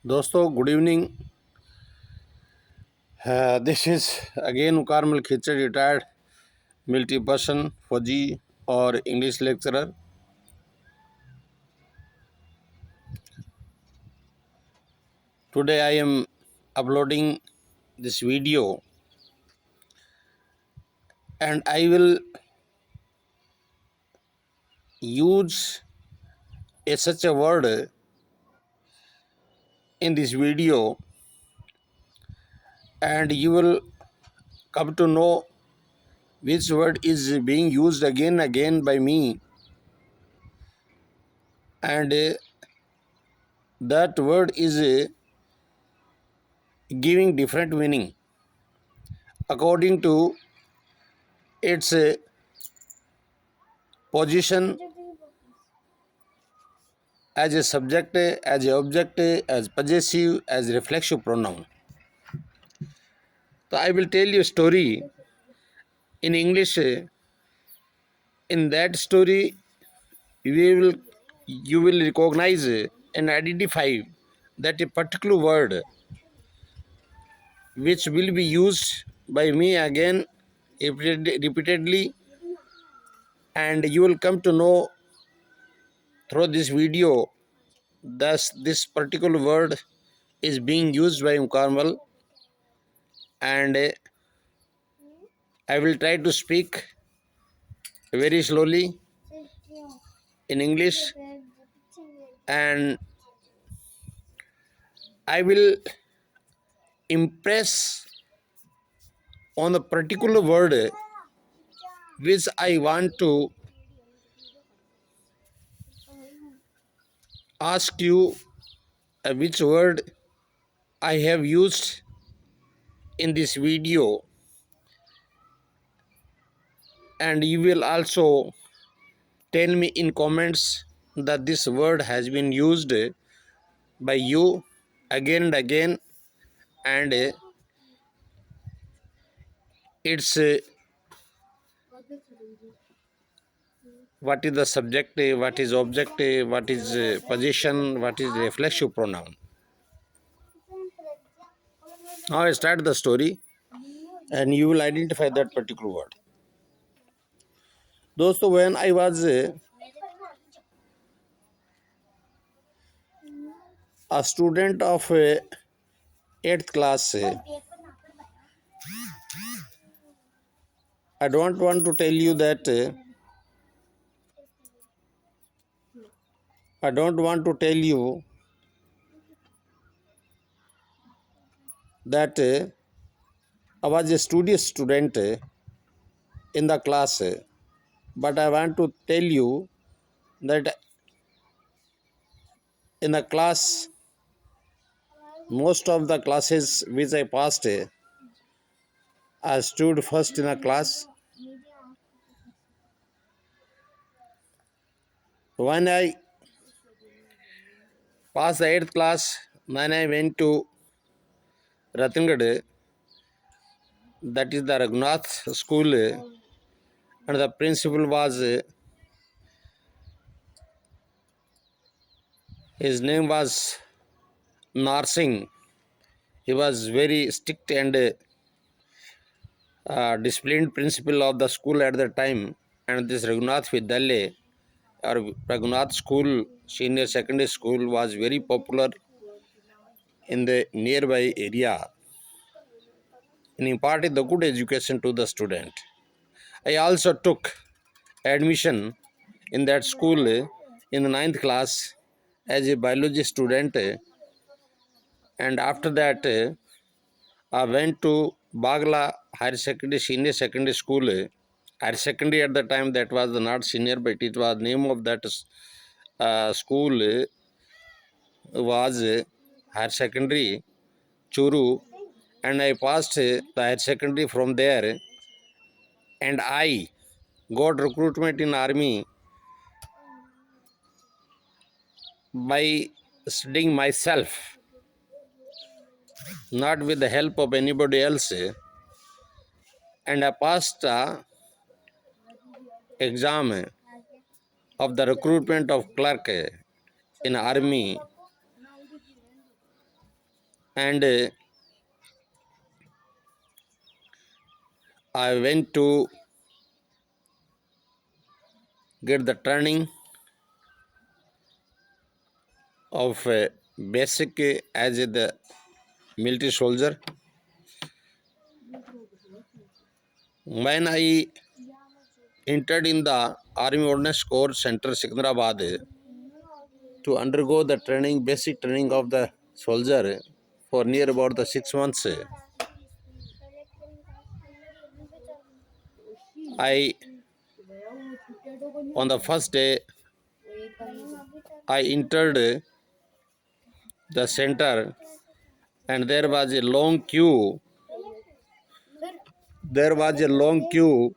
दोस्तों good evening. This is again Ukarmal Khichar, retired military person, फौजी और English lecturer. Today I am uploading this video and I will use such a word in this video, and you will come to know which word is being used again and again by me, and that word is giving different meaning according to its position as a subject, as a object, as possessive, as reflexive pronoun. So I will tell you a story in English. In that story, you will recognize and identify that a particular word which will be used by me again repeatedly, and you will come to know through this video thus this particular word is being used by Mukarmal, and I will try to speak very slowly in English, and I will impress on the particular word which I want to ask you, which word I have used in this video, and you will also tell me in comments that this word has been used by you again and again, and it's what is the subject, what is object, what is position, what is reflexive pronoun. Now I start the story and you will identify that particular word. दोस्तों, when I was a student of 8th class, I don't want to tell you that I don't want to tell you that I was a studious student in the class, but I want to tell you that in the class, most of the classes which I passed, I stood first in a class. When I passed the 8th class, then I went to Ratangad, that is the Raghunath school, and the principal was, his name was Narsingh. He was very strict and disciplined principal of the school at the time, and this Raghunath Vidyalaya or Raghunath School, senior secondary school, was very popular in the nearby area and imparted the good education to the student. I also took admission in that school in the 9th class as a biology student, and after that I went to Bagla Higher Secondary Senior Secondary School. Higher Secondary at the time, that was not senior, but it was name of that school was Higher Secondary Churu, and I passed the Higher Secondary from there, and I got recruitment in army by studying myself, not with the help of anybody else, and I passed the exam of the recruitment of clerk in army and I went to get the training of basic as the military soldier. When I entered in the Army Ordnance Corps Center, Secunderabad, to undergo the training, basic training of the soldier for near about the 6 months, I on the first day I entered the center and there was a long queue. There was a long queue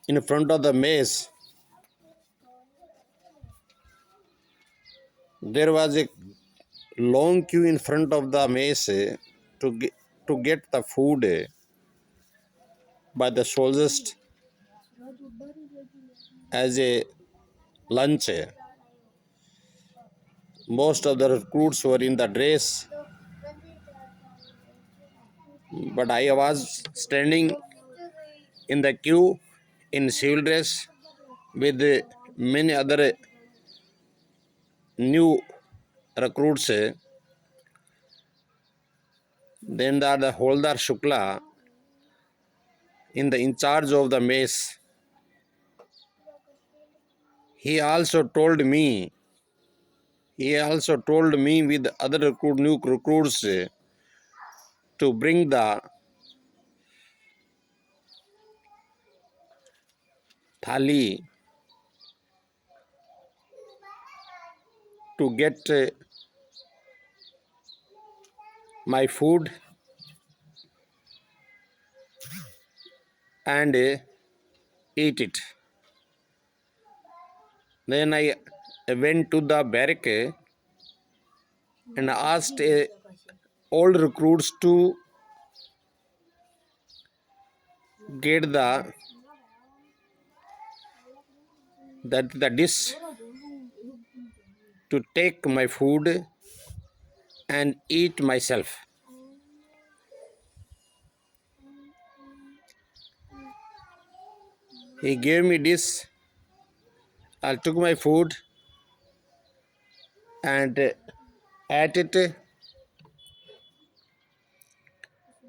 in front of the maze. There was a long queue in front of the maze to get the food by the soldiers as a lunch. Most of the recruits were in the dress, but I was standing in the queue in civil dress with many other new recruits. Then the Holdar Shukla, in charge of the mess, he also told me, with other new recruits to bring the thali to get my food and eat it. Then I went to the barrack and asked old recruits to get the dish to take my food and eat myself. He gave me this. I took my food and ate it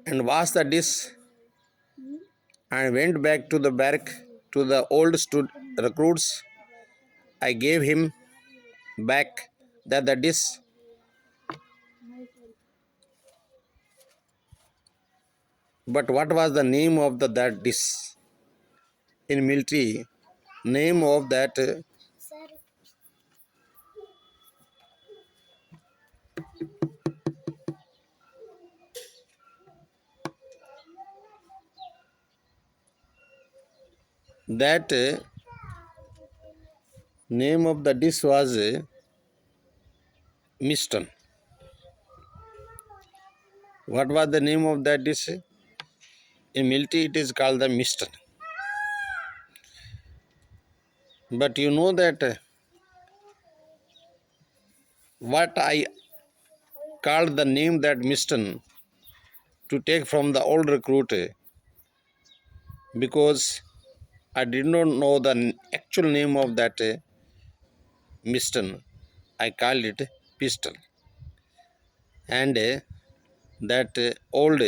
and washed the dish and went back to the barrack to the old recruits. I gave him back the dish. But what was the name of that dish in military? Name of that name of the dish was Miston. What was the name of that dish? In military, it is called the Miston. But you know that what I called the name that Miston to take from the old recruit because I did not know the actual name of that Miston. I called it pistol. And that old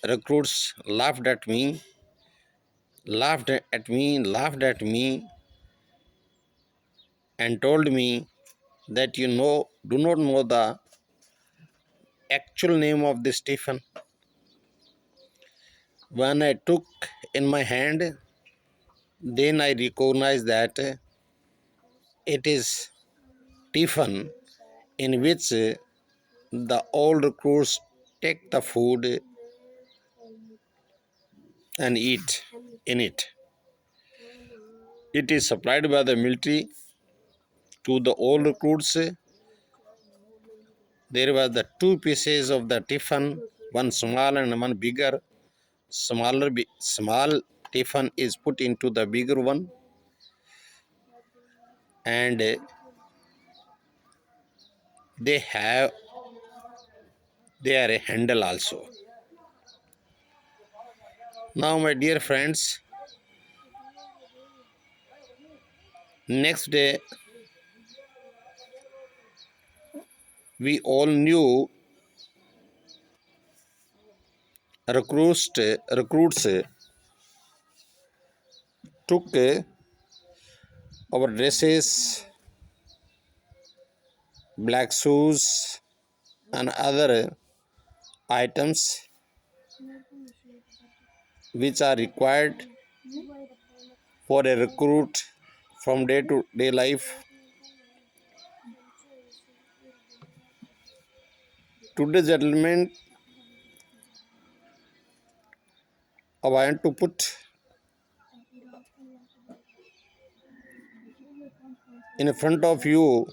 recruits laughed at me, and told me that do not know the actual name of this Stephen. When I took in my hand, then I recognized that it is tiffin in which the old recruits take the food and eat in it. It is supplied by the military to the old recruits. There were the two pieces of the tiffin, one small and one bigger. Small tiffin is put into the bigger one, and they have their handle also. Now, my dear friends, next day we all knew recruits took our dresses, black shoes, and other items which are required for a recruit from day to day life. Today's gentlemen, I want to put in front of you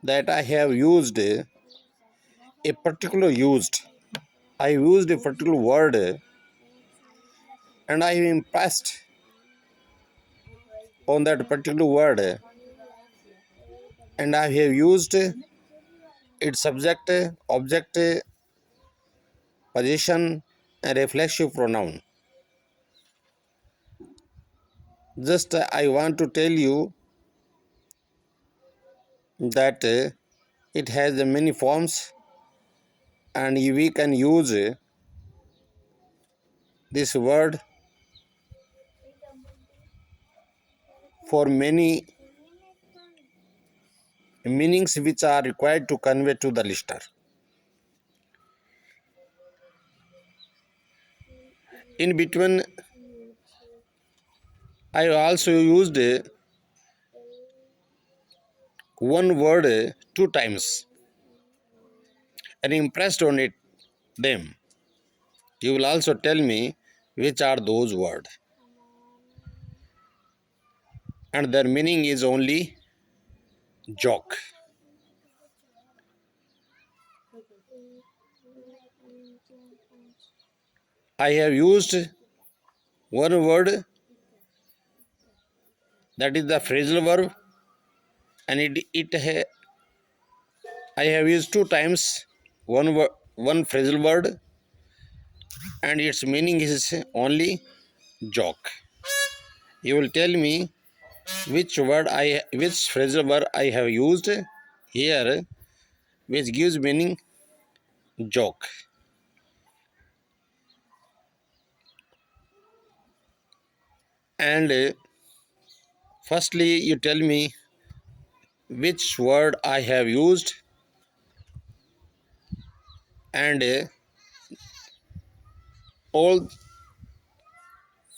that I have used a particular used. I used a particular word and I am impressed on that particular word, and I have used its subject, object, position, and reflexive pronoun. Just I want to tell you that it has many forms and we can use this word for many meanings which are required to convey to the listener. In between, I also used one word two times and impressed on it them. You will also tell me which are those words, and their meaning is only joke. I have used one word, that is the phrasal verb, and I have used two times one phrasal word, and its meaning is only joke. You will tell me which phrasal verb I have used here, which gives meaning joke. And firstly, you tell me which word I have used, and all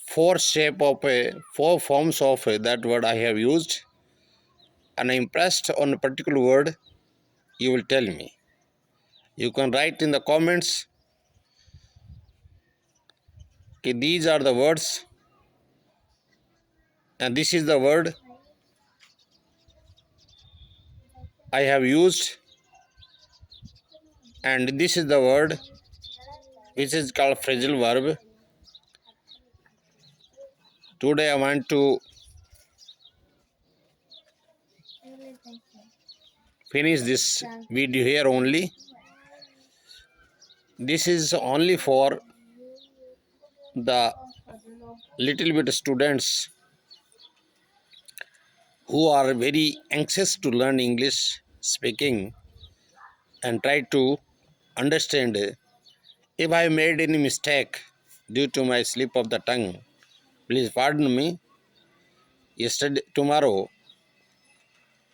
four forms of that word I have used, and I impressed on a particular word. You will tell me. You can write in the comments. Okay, these are the words, and this is the word I have used, and this is the word which is called phrasal verb. Today I want to finish this video here only. This is only for the little bit students who are very anxious to learn English speaking and try to understand. If I made any mistake due to my slip of the tongue, please pardon me. Tomorrow,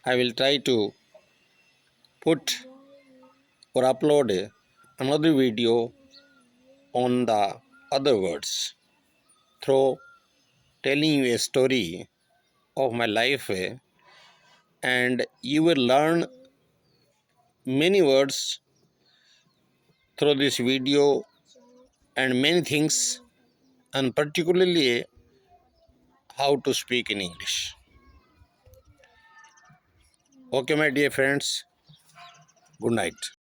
I will try to put or upload another video on the other words through telling you a story of my life, and you will learn many words through this video and many things, and particularly how to speak in English. Okay, my dear friends, good night.